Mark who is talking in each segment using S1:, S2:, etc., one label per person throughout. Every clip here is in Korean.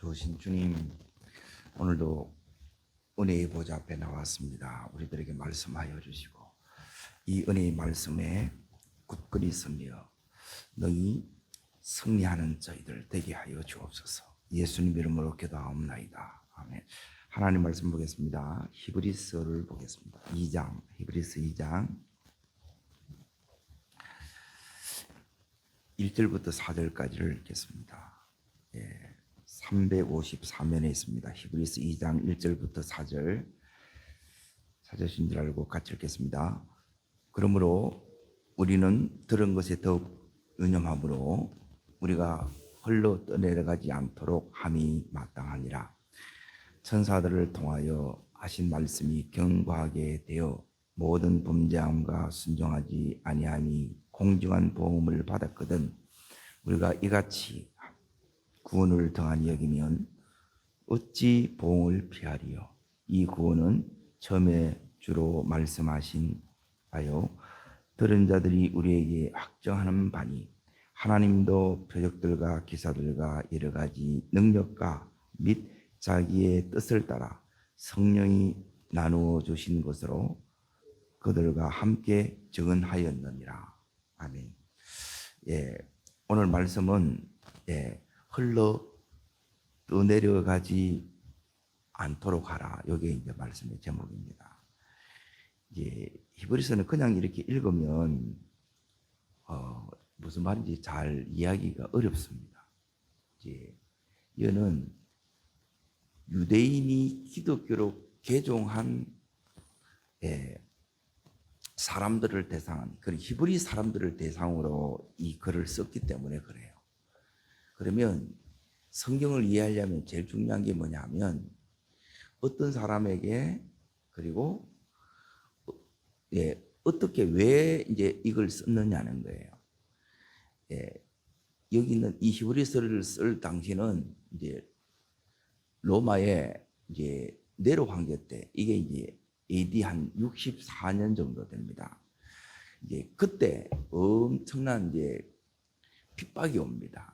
S1: 좋으신 주님, 오늘도 은혜의 보좌 앞에 나왔습니다. 우리들에게 말씀하여 주시고 이 은혜의 말씀에 굳건히 서며 너희 승리하는 저희들 되게 하여 주옵소서. 예수님 이름으로 기도하옵나이다. 아멘. 하나님 말씀 보겠습니다. 히브리서를 보겠습니다. 2장, 히브리서 2장 1절부터 4절까지를 읽겠습니다. 354면에 있습니다. 히브리서 2장 1절부터 4절 찾으신 줄 알고 같이 읽겠습니다. 그러므로 우리는 들은 것에 더욱 유념함으로 우리가 홀로 떠내려가지 않도록 함이 마땅하니라. 천사들을 통하여 하신 말씀이 견고하게 되어 모든 범죄함과 순종하지 아니함이 공정한 보응을 받았거든. 우리가 이같이 구원을 등한히 여기면 어찌 보응을 피하리요. 이 구원은 처음에 주로 말씀하신 바요 들은 자들이 우리에게 확정하는 바니 하나님도 표적들과 기사들과 여러 가지 능력과 및 자기의 뜻을 따라 성령이 나누어 주신 것으로 그들과 함께 증언하였느니라. 아멘. 오늘 말씀은 흘러 떠내려가지 않도록 하라. 이게 이제 말씀의 제목입니다. 히브리서는 그냥 이렇게 읽으면 무슨 말인지 잘 이해하기가 어렵습니다. 이거는 유대인이 기독교로 개종한 사람들을 대상한, 그 히브리 사람들을 대상으로 이 글을 썼기 때문에 그래요. 그러면 성경을 이해하려면 제일 중요한 게 뭐냐면 어떤 사람에게 그리고 어떻게 왜 이제 이걸 썼느냐는 거예요. 여기 있는 이 히브리서를 쓸 당시는 이제 로마의 이제 네로 황제 때 이게 이제 AD 한 64년 정도 됩니다. 이제 그때 엄청난 이제 핍박이 옵니다.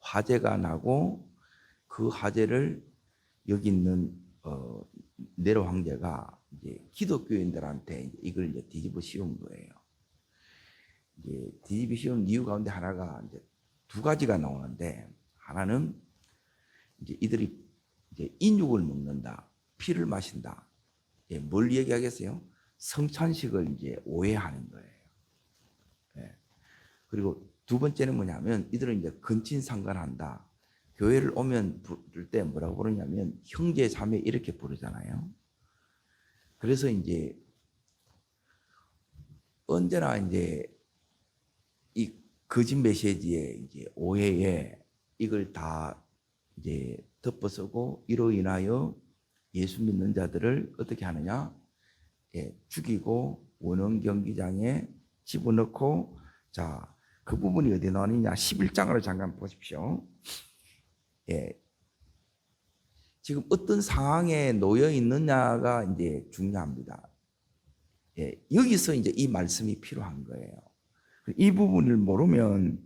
S1: 화재가 나고 그 화재를 여기 있는 네로 황제가 이제 기독교인들한테 이걸 이제 뒤집어 씌운 거예요. 이제 뒤집어 씌운 이유 가운데 하나가 이제 두 가지가 나오는데, 하나는 이제 이들이 이제 인육을 먹는다, 피를 마신다. 뭘 얘기하겠어요? 성찬식을 이제 오해하는 거예요. 그리고 두 번째는 뭐냐면 이들은 이제 근친상간한다. 교회를 오면 부를 때 뭐라고 부르냐면 형제 자매 이렇게 부르잖아요. 그래서 이제 언제나 이제 이 거짓 메시지에 이제 오해에 이걸 다 이제 덮어쓰고 이로 인하여 예수 믿는 자들을 어떻게 하느냐? 죽이고 원형 경기장에 집어넣고, 자, 그 부분이 어디 나오느냐? 11장으로 잠깐 보십시오. 지금 어떤 상황에 놓여 있느냐가 이제 중요합니다. 여기서 이제 이 말씀이 필요한 거예요. 이 부분을 모르면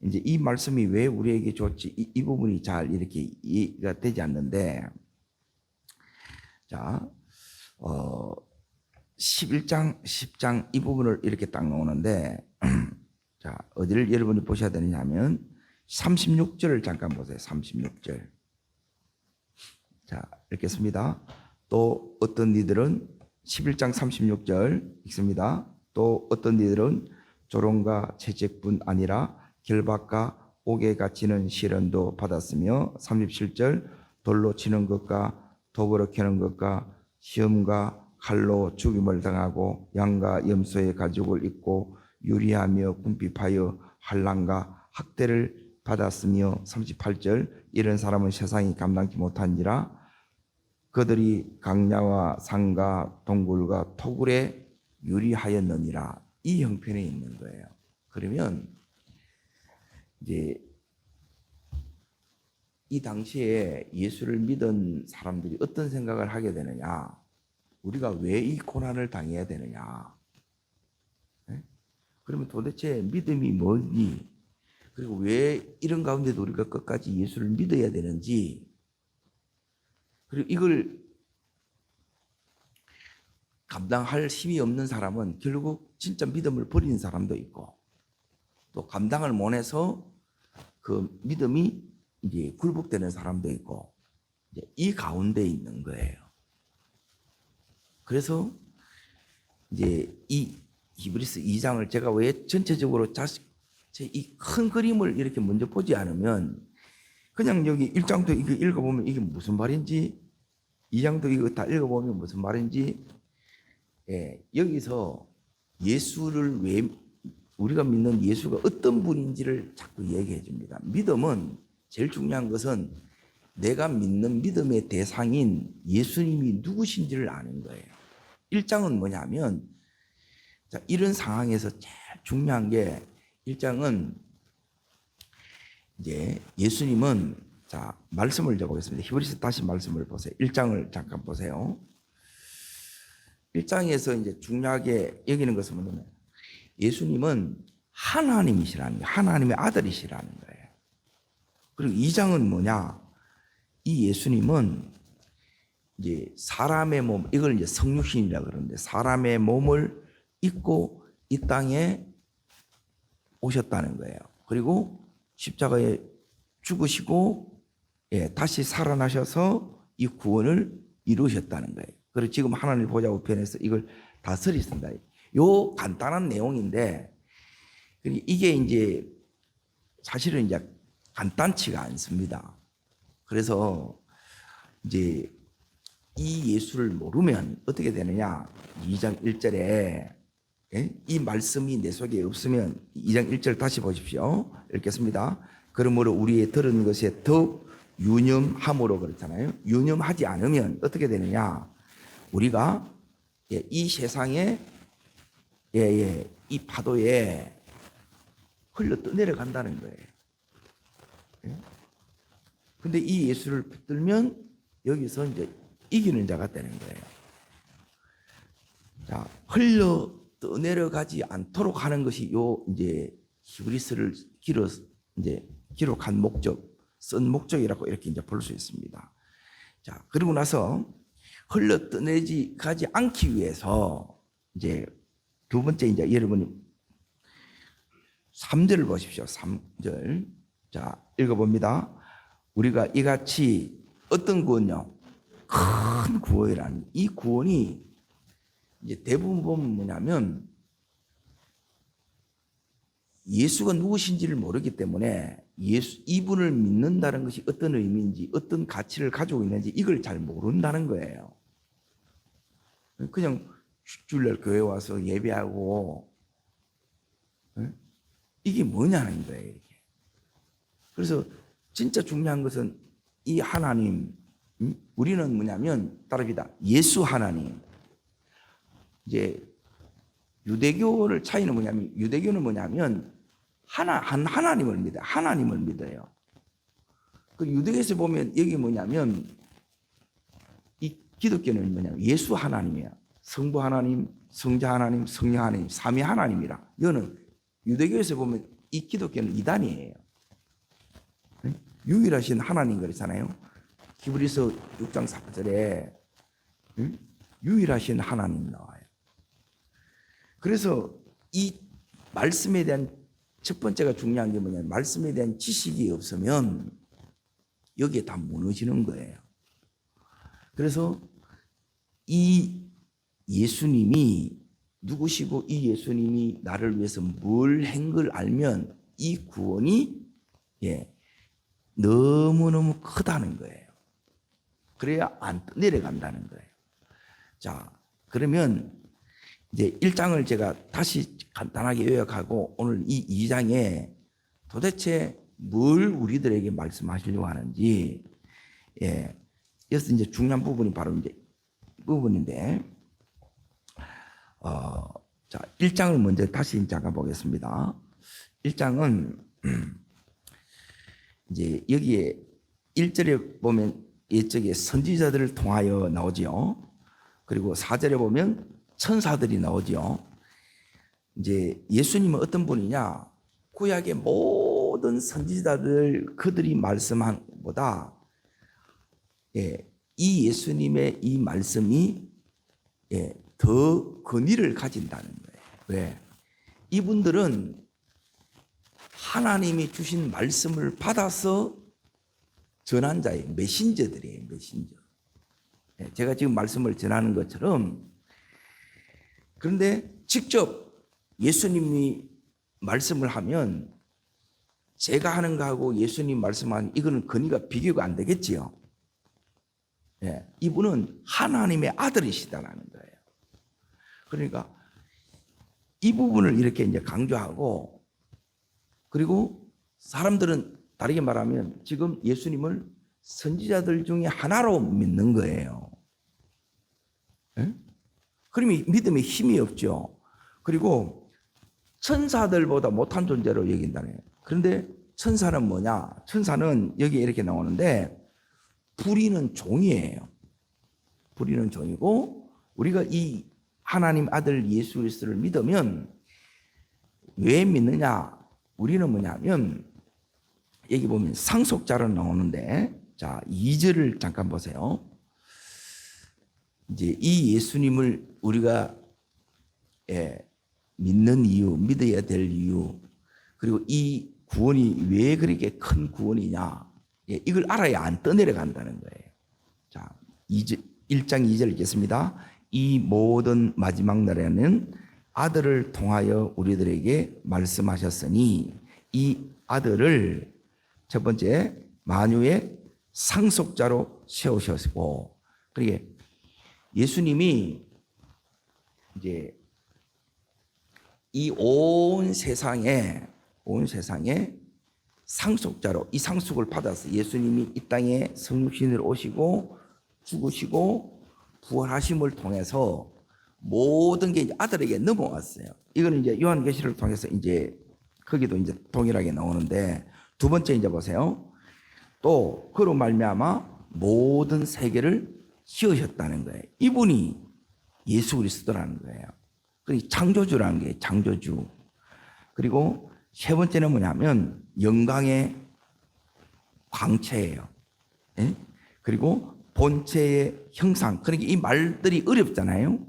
S1: 이제 이 말씀이 왜 우리에게 좋지, 이 부분이 잘 이렇게 이해가 되지 않는데, 자, 11장, 10장 이 부분을 이렇게 딱 나오는데, 자, 어디를 여러분이 보셔야 되느냐 하면 36절을 잠깐 보세요. 36절. 자, 읽겠습니다. 또 어떤 이들은 11장 36절 읽습니다. 또 어떤 이들은 조롱과 채찍뿐 아니라 결박과 옥에 갇히는 시련도 받았으며, 37절 돌로 치는 것과 도구로 캐는 것과 시험과 칼로 죽임을 당하고 양과 염소의 가죽을 입고 유리하며 궁핍하여 환난과 학대를 받았으며, 38절 이런 사람은 세상이 감당치 못한지라 그들이 강야와 산과 동굴과 토굴에 유리하였느니라. 이 형편에 있는 거예요. 그러면 이제 이 당시에 예수를 믿은 사람들이 어떤 생각을 하게 되느냐? 우리가 왜 이 고난을 당해야 되느냐? 그러면 도대체 믿음이 뭐니? 그리고 왜 이런 가운데도 우리가 끝까지 예수를 믿어야 되는지, 그리고 이걸 감당할 힘이 없는 사람은 결국 진짜 믿음을 버리는 사람도 있고, 또 감당을 못해서 그 믿음이 이제 굴복되는 사람도 있고, 이제 이 가운데 있는 거예요. 그래서 이제 이 히브리서 2장을 제가 왜 전체적으로 이 큰 그림을 이렇게 먼저 보지 않으면, 그냥 여기 1장도 이거 읽어보면 이게 무슨 말인지, 2장도 이거 다 읽어보면 무슨 말인지, 여기서 예수를 왜, 우리가 믿는 예수가 어떤 분인지를 자꾸 얘기해 줍니다. 믿음은 제일 중요한 것은 내가 믿는 믿음의 대상인 예수님이 누구신지를 아는 거예요. 1장은 뭐냐면, 자, 이런 상황에서 제일 중요한 게, 1장은 이제 예수님은, 자, 말씀을 적어보겠습니다. 히브리서 다시 말씀을 보세요. 1장을 잠깐 보세요. 1장에서 이제 중요하게 여기는 것은 뭐냐면, 예수님은 하나님이시라는 거예요. 하나님의 아들이시라는 거예요. 그리고 2장은 뭐냐? 이 예수님은 이제 사람의 몸, 이걸 이제 성육신이라고 그러는데, 사람의 몸을 입고 이 땅에 오셨다는 거예요. 그리고 십자가에 죽으시고, 다시 살아나셔서 이 구원을 이루셨다는 거예요. 그리고 지금 하나님 보좌 우편에서 이걸 다스리신다. 요 간단한 내용인데, 이게 이제 사실은 이제 간단치가 않습니다. 그래서 이제 이 예수를 모르면 어떻게 되느냐? 2장 1절에 이 말씀이 내 속에 없으면, 2장 1절 다시 보십시오. 읽겠습니다. 그러므로 우리의 들은 것에 더욱 유념함으로, 그렇잖아요. 유념하지 않으면 어떻게 되느냐? 우리가 이 세상에 이 파도에 흘러 떠내려간다는 거예요. 근데 이 예수를 붙들면 여기서 이제 이기는 자가 되는 거예요. 자, 흘러 떠내려가지 않도록 하는 것이 요 이제 히브리서를 이제 기록한 목적, 쓴 목적이라고 이렇게 이제 볼 수 있습니다. 자, 그리고 나서 흘러 떠내지 않기 위해서 이제 두 번째, 이제 여러분이 3절을 보십시오. 3절. 자, 읽어봅니다. 우리가 이같이 어떤 구원요? 큰 구원이라는, 이 구원이 이제 대부분 보면 뭐냐면, 예수가 누구신지를 모르기 때문에 이분을 믿는다는 것이 어떤 의미인지, 어떤 가치를 가지고 있는지 이걸 잘 모른다는 거예요. 그냥 주일날 교회 와서 예배하고, 이게 뭐냐는 거예요. 이게. 그래서 진짜 중요한 것은 이 하나님, 우리는 뭐냐면 따릅니다. 예수 하나님. 이제 유대교를 차이는 뭐냐면, 유대교는 뭐냐면 하나님을 믿어요. 하나님을 믿어요. 그 유대교에서 보면 여기 뭐냐면, 이 기독교는 뭐냐면 예수 하나님이야. 성부 하나님, 성자 하나님, 성령 하나님, 삼위 하나님이라. 이거는 유대교에서 보면 이 기독교는 이단이에요. 유일하신 하나님 그렇잖아요. 히브리서 6장 4절에 유일하신 하나님 나와요. 그래서 이 말씀에 대한 첫 번째가 중요한 게 뭐냐면, 말씀에 대한 지식이 없으면 여기에 다 무너지는 거예요. 그래서 이 예수님이 누구시고 이 예수님이 나를 위해서 뭘 한 걸 알면 이 구원이 너무너무 크다는 거예요. 그래야 안 내려간다는 거예요. 자, 그러면 이제 1장을 제가 다시 간단하게 요약하고, 오늘 이 2장에 도대체 뭘 우리들에게 말씀하시려고 하는지, 여기서 이제 중요한 부분이 바로 이제 부분인데, 자, 1장을 먼저 다시 잠깐 보겠습니다. 1장은 이제 여기에 1절에 보면 옛적에 선지자들을 통하여 나오지요. 그리고 4절에 보면 천사들이 나오지요. 이제 예수님은 어떤 분이냐? 구약의 모든 모든 선지자들 그들이 말씀한 것보다 이 예수님의 이 말씀이 더 권위를 가진다는 거예요. 왜? 이분들은 하나님이 주신 말씀을 받아서 전한 자의 메신저들이에요. 메신저. 제가 지금 말씀을 전하는 것처럼, 그런데 직접 예수님이 말씀을 하면 제가 하는 거하고 예수님 말씀하는 이거는 권위가 비교가 안 되겠지요. 이분은 하나님의 아들이시다라는 거예요. 그러니까 이 부분을 이렇게 이제 강조하고, 그리고 사람들은 다르게 말하면 지금 예수님을 선지자들 중에 하나로 믿는 거예요. 그러면 믿음에 힘이 없죠. 그리고 천사들보다 못한 존재로 여긴다는 거예요. 그런데 천사는 뭐냐? 천사는 여기 이렇게 나오는데 부리는 종이에요. 부리는 종이고, 우리가 이 하나님 아들 예수 그리스도를 믿으면 왜 믿느냐? 우리는 뭐냐면 여기 보면 상속자로 나오는데, 자 2절을 잠깐 보세요. 이제 이 예수님을 우리가 믿는 이유, 믿어야 될 이유, 그리고 이 구원이 왜 그렇게 큰 구원이냐, 이걸 알아야 안 떠내려간다는 거예요. 자 1장 2절 읽겠습니다. 이 모든 마지막 날에는 아들을 통하여 우리들에게 말씀하셨으니 이 아들을 첫 번째 만유의 상속자로 세우셨고, 그러게 예수님이 이제 이 온 세상에 상속자로 이 상속을 받아서 예수님이 이 땅에 성육신으로 오시고 죽으시고 부활하심을 통해서 모든 게 이제 아들에게 넘어왔어요. 이거는 이제 요한계시를 통해서 이제 거기도 이제 동일하게 나오는데, 두 번째 이제 보세요. 또 그로 말미암아 모든 세계를 지으셨다는 거예요. 이분이 예수 그리스도라는 거예요. 그리고 창조주라는 게 창조주. 그리고 세 번째는 뭐냐면 영광의 광채예요. 그리고 본체의 형상. 그러니까 이 말들이 어렵잖아요.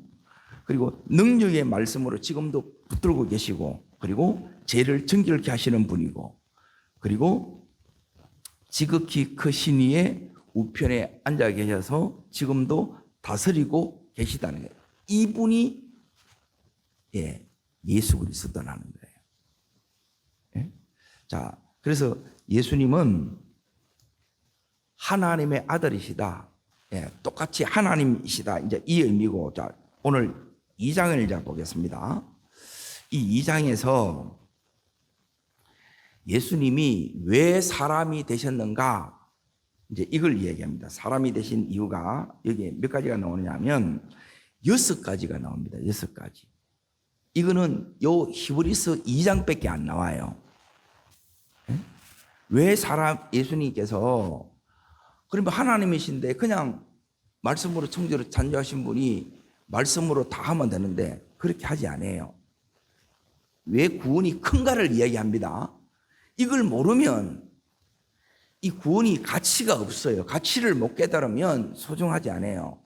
S1: 그리고 능력의 말씀으로 지금도 붙들고 계시고, 그리고 죄를 정결케 하시는 분이고, 그리고 지극히 크신 이의 우편에 앉아 계셔서 지금도 다스리고 계시다는 거예요. 이분이 예수 그리스도라는 거예요. 자, 그래서 예수님은 하나님의 아들이시다. 똑같이 하나님이시다. 이제 이 의미고, 자, 오늘 2장을 이제 보겠습니다. 이 2장에서 예수님이 왜 사람이 되셨는가? 이제 이걸 이야기합니다. 사람이 되신 이유가 여기에 몇 가지가 나오냐면 6가지가 나옵니다. 6가지. 이거는 요 히브리서 2장밖에 안 나와요. 왜 예수님께서 그러면 하나님이신데 그냥 말씀으로 창조를 창조하신 분이 말씀으로 다 하면 되는데 그렇게 하지 않아요. 왜 구원이 큰가를 이야기합니다. 이걸 모르면 이 구원이 가치가 없어요. 가치를 못 깨달으면 소중하지 않아요.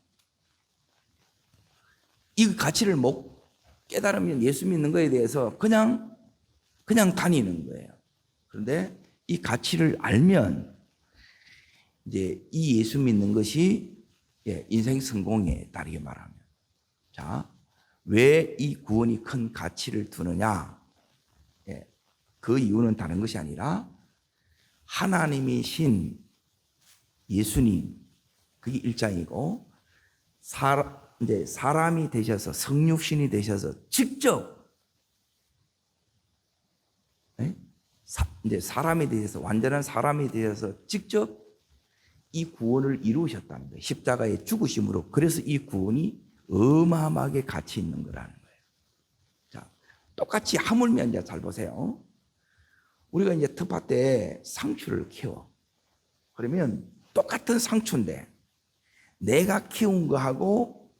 S1: 이 가치를 못 깨달으면 예수 믿는 거에 대해서 그냥 다니는 거예요. 그런데 이 가치를 알면 이제 이 예수 믿는 것이 인생 성공에 다르게 말하면, 자, 왜 이 구원이 큰 가치를 두느냐? 그 이유는 다른 것이 아니라 하나님이신 예수님, 그게 1장이고, 이제 사람이 되셔서 성육신이 되셔서 직접 이제 사람이 되셔서 완전한 사람이 되셔서 직접 이 구원을 이루셨다는 거예요. 십자가의 죽으심으로. 그래서 이 구원이 어마어마하게 가치 있는 거라는 거예요. 자, 똑같이 하물며 이제 잘 보세요. 우리가 이제 특파 때 상추를 키워. 그러면 똑같은 상추인데 내가 키운 거하고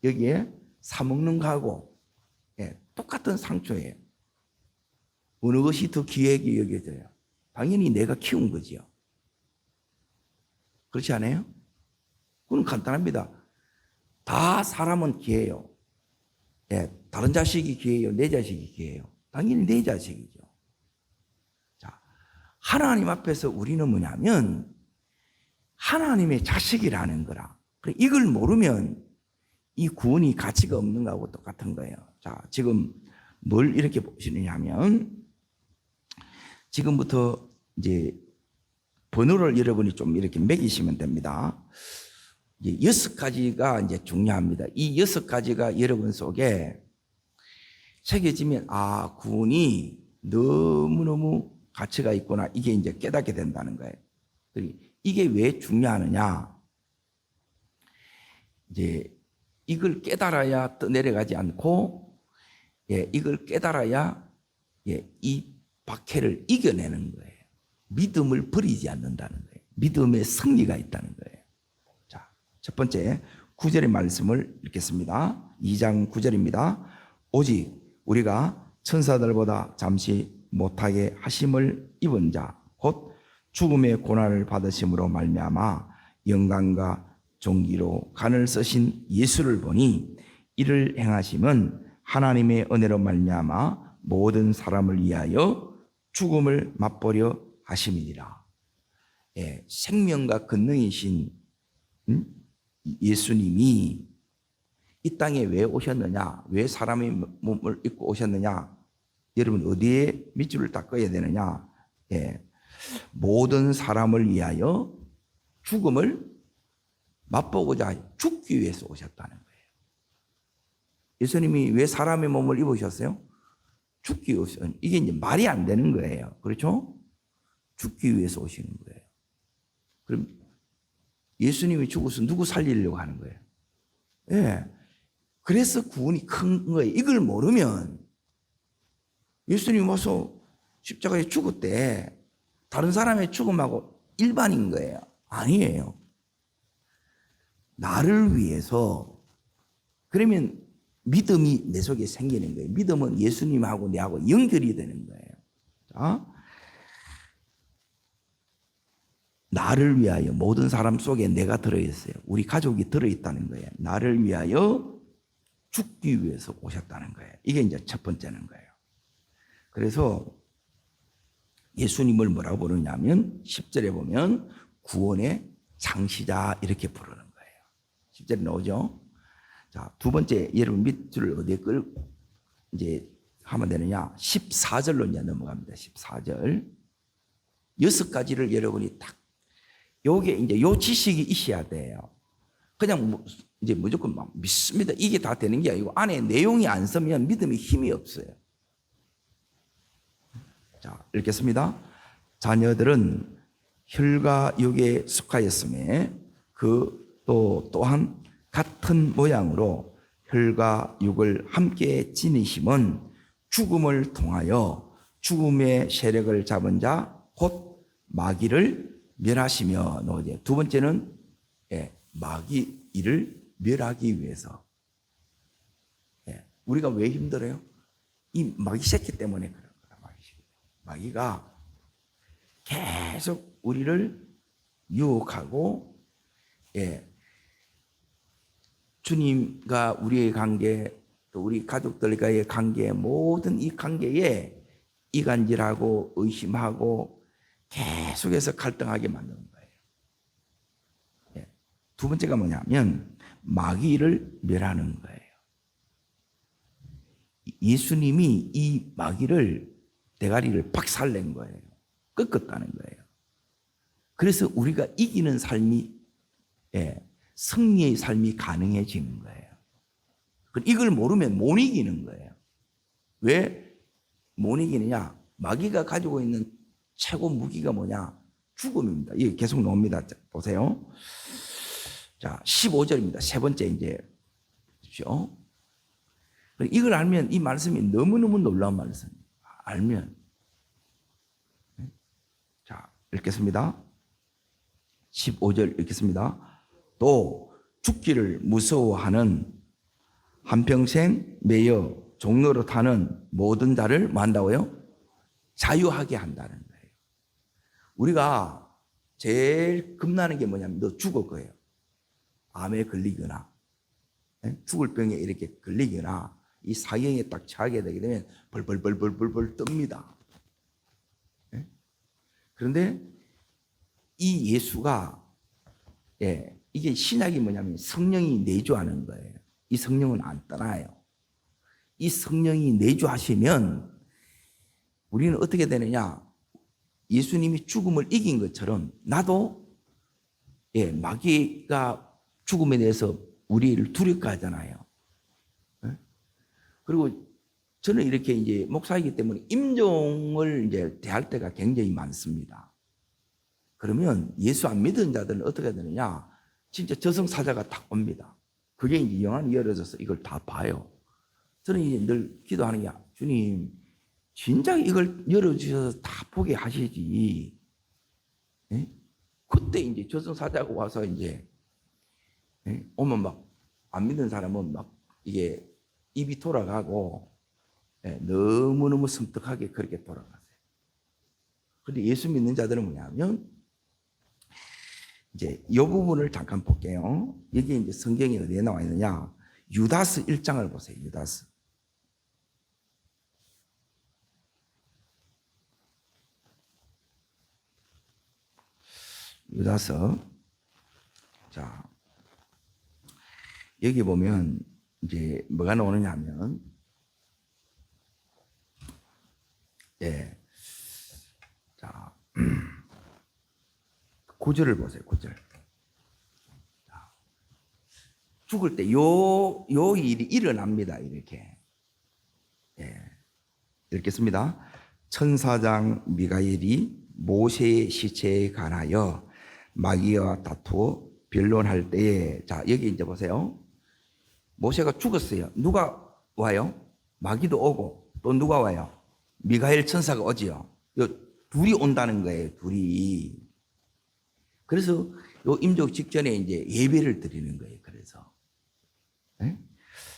S1: 여기에 사 먹는 거하고 똑같은 상추예요. 어느 것이 더 귀하게 여겨져요? 당연히 내가 키운 거지요. 그렇지 않아요? 그건 간단합니다. 다 사람은 기해요. 예, 다른 자식이 기해요. 내 자식이 기해요. 당연히 내 자식이죠. 자, 하나님 앞에서 우리는 뭐냐면 하나님의 자식이라는 거라. 이걸 모르면 이 구원이 가치가 없는 거하고 똑같은 거예요. 자, 지금 뭘 이렇게 보시느냐 하면 지금부터 이제 번호를 여러분이 좀 이렇게 매기시면 됩니다. 이제 6가지가 이제 중요합니다. 이 6가지가 여러분 속에 새겨지면 아, 구원이 너무너무 가치가 있구나. 이게 이제 깨닫게 된다는 거예요. 이게 왜 중요하느냐? 이제 이걸 깨달아야 떠내려가지 않고, 예, 이걸 깨달아야 예, 이 박해를 이겨내는 거예요. 믿음을 버리지 않는다는 거예요. 믿음의 승리가 있다는 거예요. 자, 첫 번째 9절의 말씀을 읽겠습니다. 2장 9절입니다. 오직 우리가 천사들보다 잠시 못하게 하심을 입은 자, 곧 죽음의 고난을 받으심으로 말미암아 영광과 존귀로 간을 쓰신 예수를 보니 이를 행하심은 하나님의 은혜로 말미암아 모든 사람을 위하여 죽음을 맛보려 하심이니라. 예, 생명과 권능이신 예수님이 이 땅에 왜 오셨느냐? 왜 사람의 몸을 입고 오셨느냐? 여러분 어디에 밑줄을 닦아야 되느냐? 예, 모든 사람을 위하여 죽음을 맛보고자 죽기 위해서 오셨다는 거예요. 예수님이 왜 사람의 몸을 입으셨어요? 죽기 위해서. 이게 이제 말이 안 되는 거예요. 그렇죠? 죽기 위해서 오시는 거예요. 그럼 예수님이 죽어서 누구 살리려고 하는 거예요? 예. 그래서 구원이 큰 거예요. 이걸 모르면 예수님이 와서 십자가에 죽었대. 다른 사람의 죽음하고 일반인 거예요. 아니에요. 나를 위해서. 그러면 믿음이 내 속에 생기는 거예요. 믿음은 예수님하고 내하고 연결이 되는 거예요. 자, 나를 위하여 모든 사람 속에 내가 들어있어요. 우리 가족이 들어있다는 거예요. 나를 위하여 죽기 위해서 오셨다는 거예요. 이게 이제 첫 번째는 거예요. 그래서 예수님을 뭐라고 부르냐면 10절에 보면 구원의 창시자 이렇게 부르는 거예요. 10절에 나오죠. 자, 두 번째 여러분 밑줄을 어디에 끌고 이제 하면 되느냐? 14절로 이제 넘어갑니다. 14절. 6가지를 여러분이 딱 요게 이제 요 지식이 있어야 돼요. 그냥 이제 무조건 막 믿습니다. 이게 다 되는 게 아니고 안에 내용이 안 서면 믿음이 힘이 없어요. 자, 읽겠습니다. 자녀들은 혈과 육에 속하였음에 또한 같은 모양으로 혈과 육을 함께 지니심은 죽음을 통하여 죽음의 세력을 잡은 자 곧 마귀를 멸하시며 노제. 두 번째는 마귀를 멸하기 위해서. 우리가 왜 힘들어요? 이 마귀 새끼 때문에 그런 거야. 마귀가 계속 우리를 유혹하고, 주님과 우리의 관계, 또 우리 가족들과의 관계, 모든 이 관계에 이간질하고 의심하고 계속해서 갈등하게 만드는 거예요. 두 번째가 뭐냐면 마귀를 멸하는 거예요. 예수님이 이 마귀를 대가리를 박살낸 거예요. 꺾었다는 거예요. 그래서 우리가 이기는 삶이, 승리의 삶이 가능해지는 거예요. 이걸 모르면 못 이기는 거예요. 왜 못 이기느냐? 마귀가 가지고 있는 최고 무기가 뭐냐? 죽음입니다. 이게 계속 나옵니다. 보세요. 자, 15절입니다. 세 번째 이제 보십시오. 이걸 알면 이 말씀이 너무너무 놀라운 말씀입니다. 알면. 자, 읽겠습니다. 15절 읽겠습니다. 또 죽기를 무서워하는 한평생 매여 종로로 타는 모든 자를 뭐 한다고요? 자유하게 한다는 거예요. 우리가 제일 겁나는 게 뭐냐면 너 죽을 거예요. 암에 걸리거나 죽을 병에 이렇게 걸리거나 이 사형에 딱 처하게 되게 되면 벌벌벌벌벌 뜹니다. 그런데 이 예수가 이게 신약이 뭐냐면 성령이 내주하는 거예요. 이 성령은 안 떠나요. 이 성령이 내주하시면 우리는 어떻게 되느냐? 예수님이 죽음을 이긴 것처럼 나도 마귀가 죽음에 대해서 우리를 두렵워하잖아요. 그리고 저는 이렇게 이제 목사이기 때문에 임종을 이제 대할 때가 굉장히 많습니다. 그러면 예수 안 믿은 자들은 어떻게 되느냐? 진짜 저승사자가 딱 옵니다. 그게 이제 영안이 열어져서 이걸 다 봐요. 저는 이제 늘 기도하는 게 주님, 진작 이걸 열어주셔서 다 보게 하시지. 그때 이제 저승사자가 와서 이제 오면 막 안 믿는 사람은 막 이게 입이 돌아가고 너무너무 섬뜩하게 그렇게 돌아가세요. 그런데 예수 믿는 자들은 뭐냐면 이제 이 부분을 잠깐 볼게요. 여기 이제 성경이 어디에 나와 있느냐? 유다서 1장을 보세요. 유다서. 유다서. 자, 여기 보면 이제 뭐가 나오느냐 하면 자, 9절을 보세요. 9절. 죽을 때 요 일이 일어납니다. 이렇게. 읽겠습니다. 천사장 미가엘이 모세의 시체에 관하여 마귀와 다투어 변론할 때에, 자, 여기 이제 보세요. 모세가 죽었어요. 누가 와요? 마귀도 오고 또 누가 와요? 미가엘 천사가 오지요. 둘이 온다는 거예요. 둘이. 그래서 요 임종 직전에 이제 예배를 드리는 거예요. 그래서.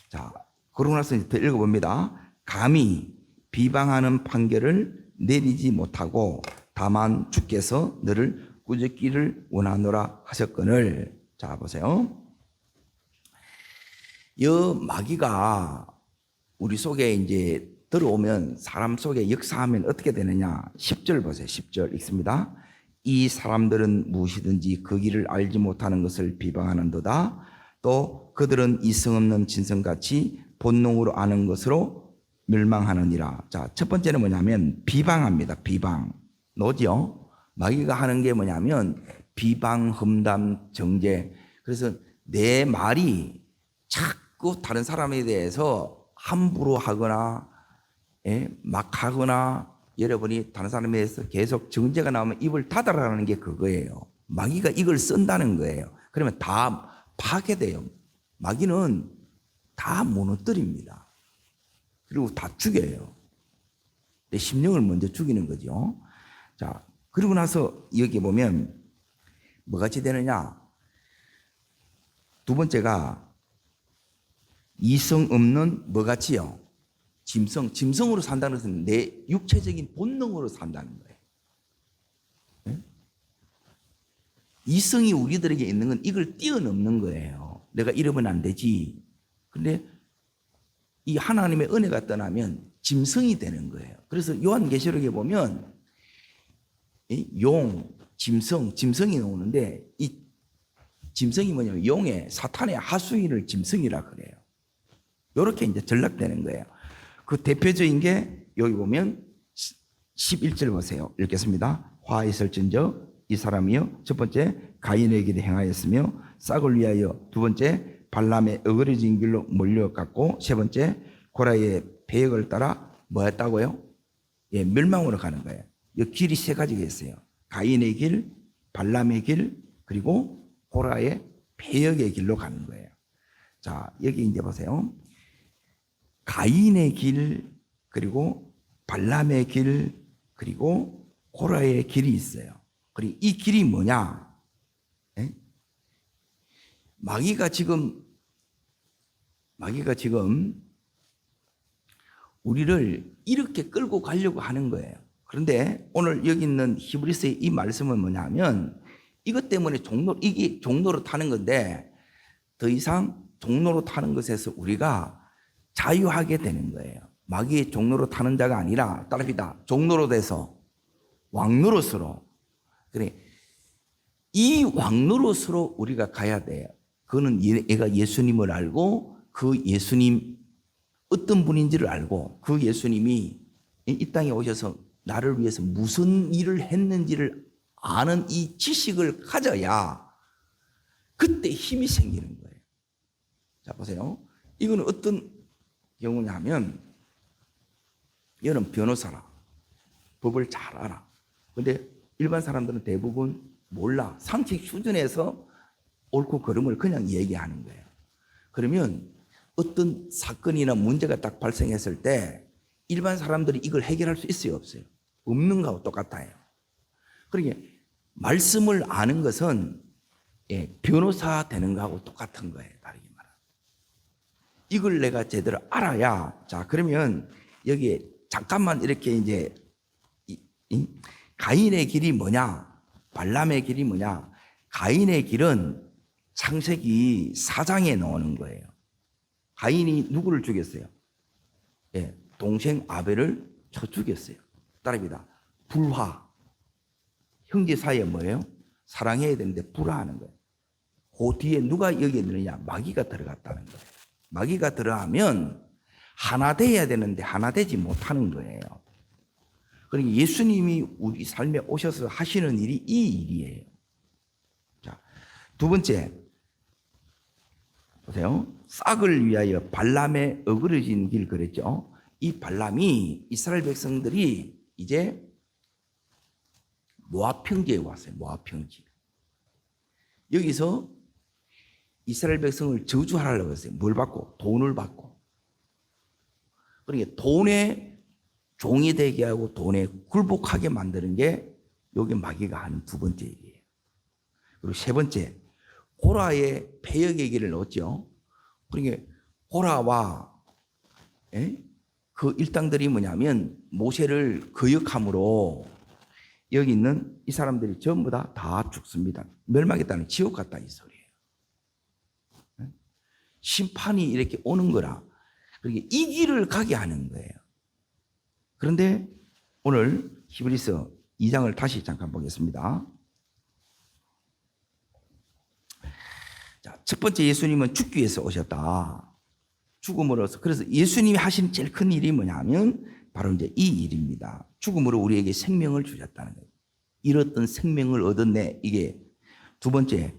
S1: 자, 그러고 나서 이제 더 읽어봅니다. 감히 비방하는 판결을 내리지 못하고 다만 주께서 너를 꾸짖기를 원하노라 하셨거늘. 자, 보세요. 이 마귀가 우리 속에 이제 들어오면 사람 속에 역사하면 어떻게 되느냐? 10절 보세요. 10절 읽습니다. 이 사람들은 무엇이든지 그 길을 알지 못하는 것을 비방하는도다. 또 그들은 이성 없는 짐승같이 본능으로 아는 것으로 멸망하느니라. 자, 첫 번째는 뭐냐면 비방합니다. 비방. 노죠? 마귀가 하는 게 뭐냐면 비방, 험담, 정죄. 그래서 내 말이 자꾸 다른 사람에 대해서 함부로 하거나 막 하거나, 여러분이 다른 사람에 대해서 계속 정죄가 나오면 입을 닫아라는 게 그거예요. 마귀가 이걸 쓴다는 거예요. 그러면 다 파괴돼요. 마귀는 다 무너뜨립니다. 그리고 다 죽여요. 내 심령을 먼저 죽이는 거죠. 자, 그리고 나서 여기 보면 뭐같이 되느냐? 두 번째가 이성 없는 뭐같이요? 짐승으로 산다는 것은 내 육체적인 본능으로 산다는 거예요. 이성이 우리들에게 있는 건 이걸 뛰어넘는 거예요. 내가 이러면 안 되지. 근데 이 하나님의 은혜가 떠나면 짐승이 되는 거예요. 그래서 요한계시록에 보면 용, 짐승이 나오는데 이 짐승이 뭐냐면 용의 사탄의 하수인을 짐승이라 그래요. 이렇게 이제 전락되는 거예요. 그 대표적인 게 여기 보면 11절 보세요. 읽겠습니다. 화 있을진저 이 사람이요 첫 번째 가인의 길에 행하였으며 싹을 위하여, 두 번째 발람의 어그러진 길로 몰려갔고, 세 번째 고라의 배역을 따라 뭐 했다고요? 멸망으로 가는 거예요. 이 길이 세 가지가 있어요. 가인의 길, 발람의 길, 그리고 고라의 배역의 길로 가는 거예요. 자, 여기 이제 보세요. 가인의 길, 그리고 발람의 길, 그리고 고라의 길이 있어요. 그리고 이 길이 뭐냐? 마귀가 지금 우리를 이렇게 끌고 가려고 하는 거예요. 그런데 오늘 여기 있는 히브리서의 이 말씀은 뭐냐면 이것 때문에 이게 종로로 타는 건데 더 이상 종로로 타는 것에서 우리가 자유하게 되는 거예요. 마귀의 종로로 타는 자가 아니라 따라합니다. 종로로 돼서 왕노릇으로. 그래. 이 왕노릇으로 우리가 가야 돼요. 그거는 얘가 예수님을 알고 그 예수님 어떤 분인지를 알고 그 예수님이 이 땅에 오셔서 나를 위해서 무슨 일을 했는지를 아는 이 지식을 가져야 그때 힘이 생기는 거예요. 자, 보세요. 이거는 어떤 경우냐면 얘는 변호사라. 법을 잘 알아. 근데 일반 사람들은 대부분 몰라. 상식 수준에서 옳고 그름을 그냥 얘기하는 거예요. 그러면 어떤 사건이나 문제가 딱 발생했을 때 일반 사람들이 이걸 해결할 수 있어요, 없어요? 없는 거하고 똑같아요. 그러니까 말씀을 아는 것은 변호사 되는 거하고 똑같은 거예요, 다르게 말하면. 이걸 내가 제대로 알아야, 자, 그러면 여기에 잠깐만 이렇게 이제 가인의 길이 뭐냐, 발람의 길이 뭐냐. 가인의 길은 창세기 4장에 나오는 거예요. 가인이 누구를 죽였어요? 동생 아벨을 쳐 죽였어요. 따라합니다. 불화. 형제 사이에 뭐예요? 사랑해야 되는데 불화하는 거예요. 그 뒤에 누가 여기에 있느냐? 마귀가 들어갔다는 거예요. 마귀가 들어가면 하나 돼야 되는데 하나 되지 못하는 거예요. 그러니까 예수님이 우리 삶에 오셔서 하시는 일이 이 일이에요. 자, 두 번째. 보세요. 싹을 위하여 발람의 어그러진 길 그랬죠. 이 발람이 이스라엘 백성들이 이제 모압 평지에 왔어요. 모압 평지. 여기서 이스라엘 백성을 저주하려고 했어요. 뭘 받고? 돈을 받고. 그러니까 돈에 종이 되게 하고 돈에 굴복하게 만드는 게 여기 마귀가 하는 두 번째 일이에요. 그리고 세 번째, 고라의 폐역의 길을 넣었죠. 그러니까 고라와 그 일당들이 뭐냐면 모세를 거역함으로 여기 있는 이 사람들이 전부 다 죽습니다. 멸망했다는 지옥 같다 이 소리예요. 심판이 이렇게 오는 거라. 그러니까 이 길을 가게 하는 거예요. 그런데 오늘 히브리서 2장을 다시 잠깐 보겠습니다. 자, 첫 번째 예수님은 죽기 위해서 오셨다. 죽음으로써. 그래서 예수님이 하신 제일 큰 일이 뭐냐면 바로 이제 이 일입니다. 죽음으로 우리에게 생명을 주셨다는 거예요. 잃었던 생명을 얻었네. 이게 두 번째,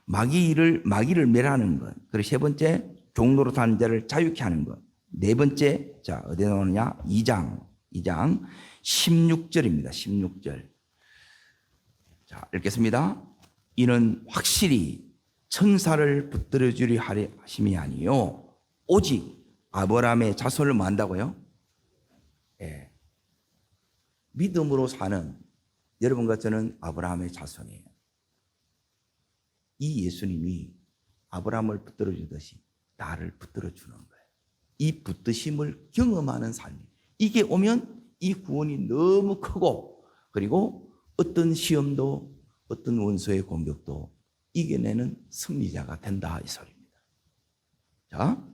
S1: 마귀를 멸하는 것. 그리고 세 번째, 종로로 타는 자를 자유케 하는 것. 네 번째, 자, 어디에 나오느냐? 2장 16절입니다. 16절. 자, 읽겠습니다. 이는 확실히 천사를 붙들어 주리 하심이 아니요 오직 아브라함의 자손을 뭐 한다고요? 믿음으로 사는 여러분과 저는 아브라함의 자손이에요. 이 예수님이 아브라함을 붙들어 주듯이 나를 붙들어 주는 거예요. 이 붙드심을 경험하는 삶이, 이게 오면 이 구원이 너무 크고, 그리고 어떤 시험도 어떤 원수의 공격도 이겨내는 승리자가 된다 이 소리입니다. 자,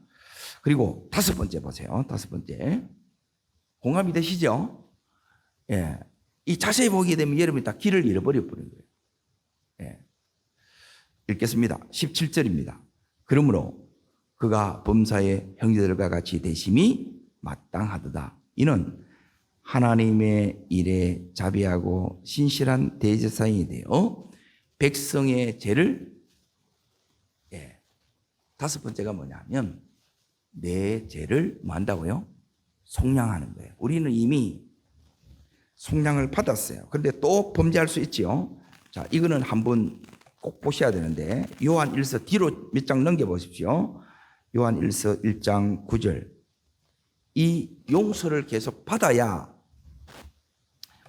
S1: 그리고 다섯 번째 보세요. 다섯 번째, 공감이 되시죠? 이 자세히 보게 되면 여러분이 다 길을 잃어버려 버린 거예요. 읽겠습니다. 17절입니다. 그러므로 그가 범사의 형제들과 같이 되심이 마땅하도다. 이는 하나님의 일에 자비하고 신실한 대제사장이 되어 백성의 죄를, 다섯 번째가 뭐냐면 내 죄를 뭐 한다고요? 속량하는 거예요. 우리는 이미 속량을 받았어요. 그런데 또 범죄할 수 있지요. 자, 이거는 한번 꼭 보셔야 되는데 요한 1서 뒤로 몇 장 넘겨 보십시오. 요한 1서 1장 9절. 이 용서를 계속 받아야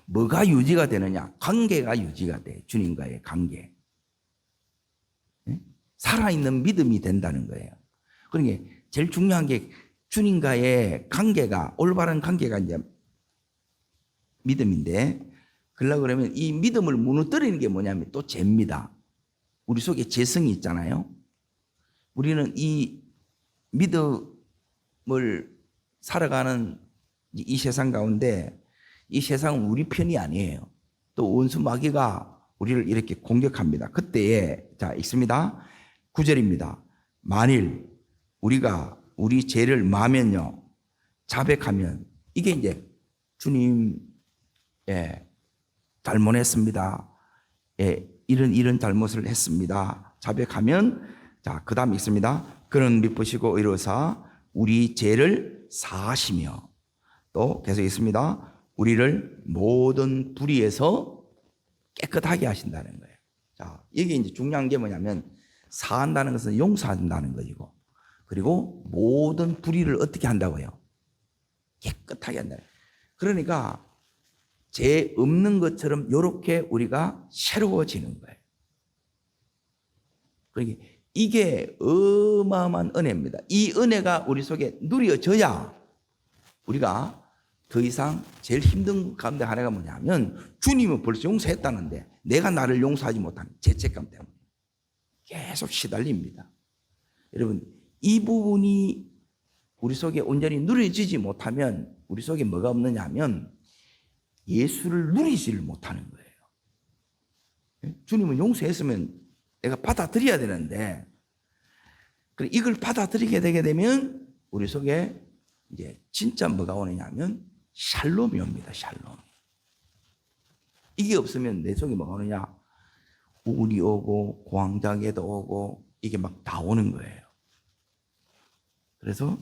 S1: 뭐가 유지가 되느냐? 관계가 유지가 돼. 주님과의 관계. 살아있는 믿음이 된다는 거예요. 그러니까 제일 중요한 게 주님과의 관계가, 올바른 관계가 이제 믿음인데, 그러려고 그러면 이 믿음을 무너뜨리는 게 뭐냐면 또 죄입니다. 우리 속에 죄성이 있잖아요. 우리는 이 믿음을 살아가는 이 세상 가운데 이 세상은 우리 편이 아니에요. 또 원수 마귀가 우리를 이렇게 공격합니다. 그때에 자 읽습니다. 9절입니다. 만일 우리가 우리 죄를 마면요 자백하면 이게 이제 주님 잘못했습니다. 이런 잘못을 했습니다. 자백하면 자 그다음 있습니다. 그는 미쁘시고 의로사 우리 죄를 사하시며 또 계속 있습니다. 우리를 모든 불의에서 깨끗하게 하신다는 거예요. 자, 이게 이제 중요한 게 뭐냐면 사한다는 것은 용서한다는 것이고 그리고 모든 불의를 어떻게 한다고요? 깨끗하게 한다. 그러니까 죄 없는 것처럼 이렇게 우리가 새로워지는 거예요. 그러니까 이게 어마어마한 은혜입니다. 이 은혜가 우리 속에 누려져야 우리가 더 이상 제일 힘든 것 가운데 하나가 뭐냐면 주님은 벌써 용서했다는데 내가 나를 용서하지 못하는 죄책감 때문에 계속 시달립니다. 여러분 이 부분이 우리 속에 온전히 누려지지 못하면 우리 속에 뭐가 없느냐 하면 예수를 누리지를 못하는 거예요. 주님은 용서했으면 내가 받아들여야 되는데 이걸 받아들이게 되게 되면 우리 속에 이제 진짜 뭐가 오느냐 하면 샬롬이 옵니다. 샬롬. 이게 없으면 내 속에 뭐가 오느냐? 우울이 오고 공황장애도 오고 이게 막 다 오는 거예요. 그래서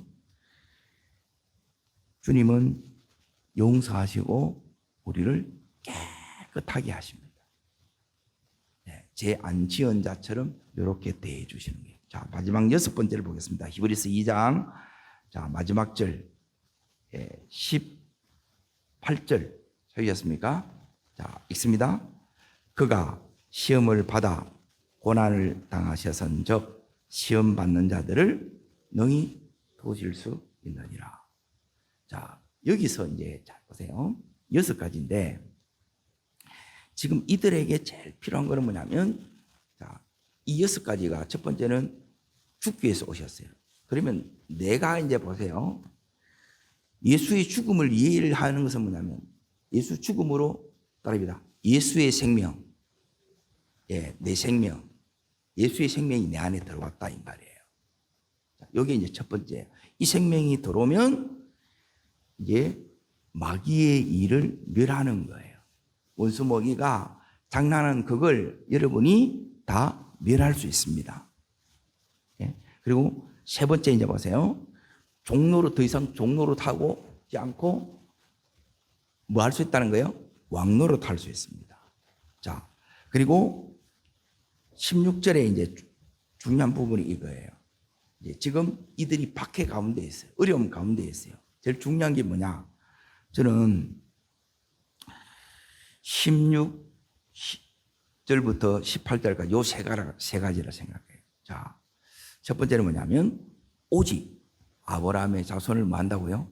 S1: 주님은 용서하시고 우리를 깨끗하게 하십니다. 제 안 지은 자처럼 이렇게 대해 주시는 거예요. 자, 마지막 6번째를 보겠습니다. 히브리서 2장 자, 마지막 절 18절 찾으셨습니까? 자, 읽습니다. 그가 시험을 받아 고난을 당하셨은즉 시험 받는 자들을 능히 도우실 수 있느니라. 자, 여기서 이제 잘 보세요. 6가지인데 지금 이들에게 제일 필요한 것은 뭐냐면 자, 이 6가지가 첫 번째는 죽기 위해서 오셨어요. 그러면 내가 이제 보세요. 예수의 죽음을 이해를 하는 것은 뭐냐면 예수 죽음으로 따릅니다. 예수의 생명, 내 생명, 예수의 생명이 내 안에 들어왔다 이 말이에요. 여기 이제 첫 번째, 이 생명이 들어오면 이제 마귀의 일을 멸하는 거예요. 원수 마귀가 장난하는 그걸 여러분이 다 멸할 수 있습니다. 그리고 세 번째 이제 보세요. 종로로 더 이상 종로로 타고 않고 뭐 할 수 있다는 거예요? 왕로로 탈 수 있습니다. 자, 그리고 16절에 이제 중요한 부분이 이거예요. 이제 지금 이들이 박해 가운데 있어요. 어려움 가운데 있어요. 제일 중요한 게 뭐냐? 저는 16절부터 18절까지 요 세 가지라 생각해요. 자, 첫 번째는 뭐냐면 오직 아브라함의 자손을 뭐 한다고요?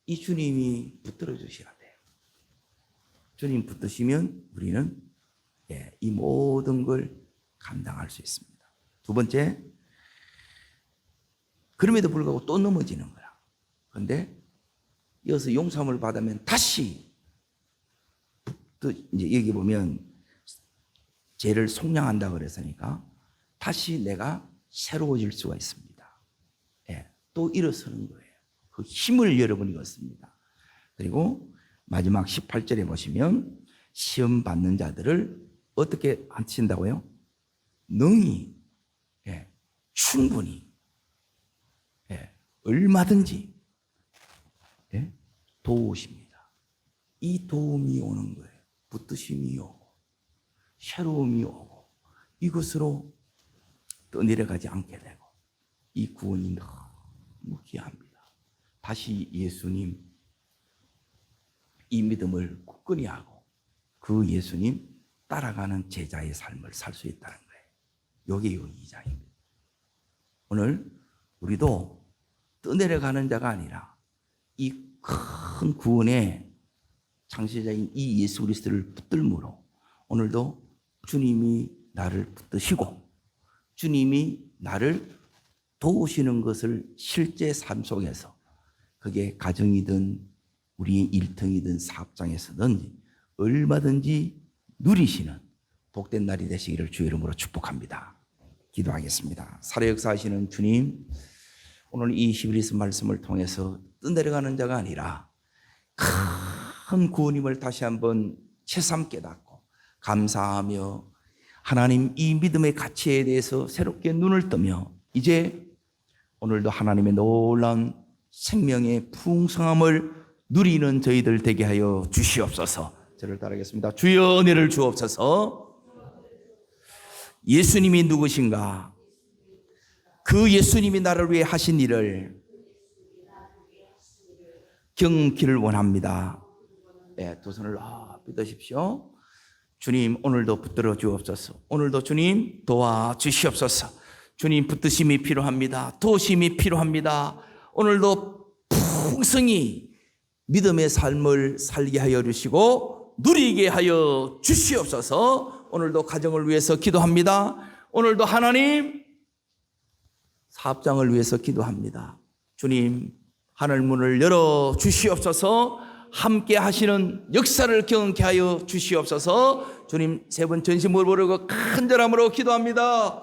S1: 이 주님이 붙들어 주셔야 돼요. 주님 붙드시면 우리는 이 모든 걸 감당할 수 있습니다. 두 번째, 그럼에도 불구하고 또 넘어지는 거야. 그런데 이어서 용서함을 받으면 다시 또 이제 여기 보면 죄를 속량한다 그랬으니까 다시 내가 새로워질 수가 있습니다. 또 일어서는 거예요. 그 힘을 여러분이 얻습니다. 그리고 마지막 18절에 보시면 시험 받는 자들을 어떻게 한친다고요? 능히, 충분히, 얼마든지 도우십니다. 이 도움이 오는 거예요. 붙드심이 오고 새로움이 오고 이것으로 또 내려가지 않게 되고 이 구원이 너무 귀합니다. 다시 예수님 이 믿음을 굳건히 하고 그 예수님 따라가는 제자의 삶을 살 수 있다는 거예요. 이게 요 2장입니다. 오늘 우리도 떠내려가는 자가 아니라 이 큰 구원의 창시자인 이 예수 그리스도를 붙들므로 오늘도 주님이 나를 붙드시고 주님이 나를 도우시는 것을 실제 삶 속에서, 그게 가정이든 우리의 일터이든 사업장에서든 얼마든지 누리시는 복된 날이 되시기를 주의 이름으로 축복합니다. 기도하겠습니다. 살아 역사하시는 주님, 오늘 이 히브리서 말씀을 통해서 떠내려가는 자가 아니라 큰 구원임을 다시 한번 새삼 깨닫고 감사하며 하나님 이 믿음의 가치에 대해서 새롭게 눈을 뜨며 이제 오늘도 하나님의 놀라운 생명의 풍성함을 누리는 저희들 되게 하여 주시옵소서. 저를 따르겠습니다. 주여 은혜를 주옵소서. 예수님이 누구신가? 그 예수님이 나를 위해 하신 일을 경기를 원합니다. 네, 두 손을 뻗으십시오. 주님 오늘도 붙들어 주옵소서. 오늘도 주님 도와주시옵소서. 주님 붙드심이 필요합니다. 도심이 필요합니다. 오늘도 풍성히 믿음의 삶을 살게 하여 주시고 누리게 하여 주시옵소서. 오늘도 가정을 위해서 기도합니다. 오늘도 하나님 사업장을 위해서 기도합니다. 주님 하늘 문을 열어 주시옵소서. 함께 하시는 역사를 경험케 하여 주시옵소서. 주님 세 번 전심을 부르고 간절함으로 기도합니다.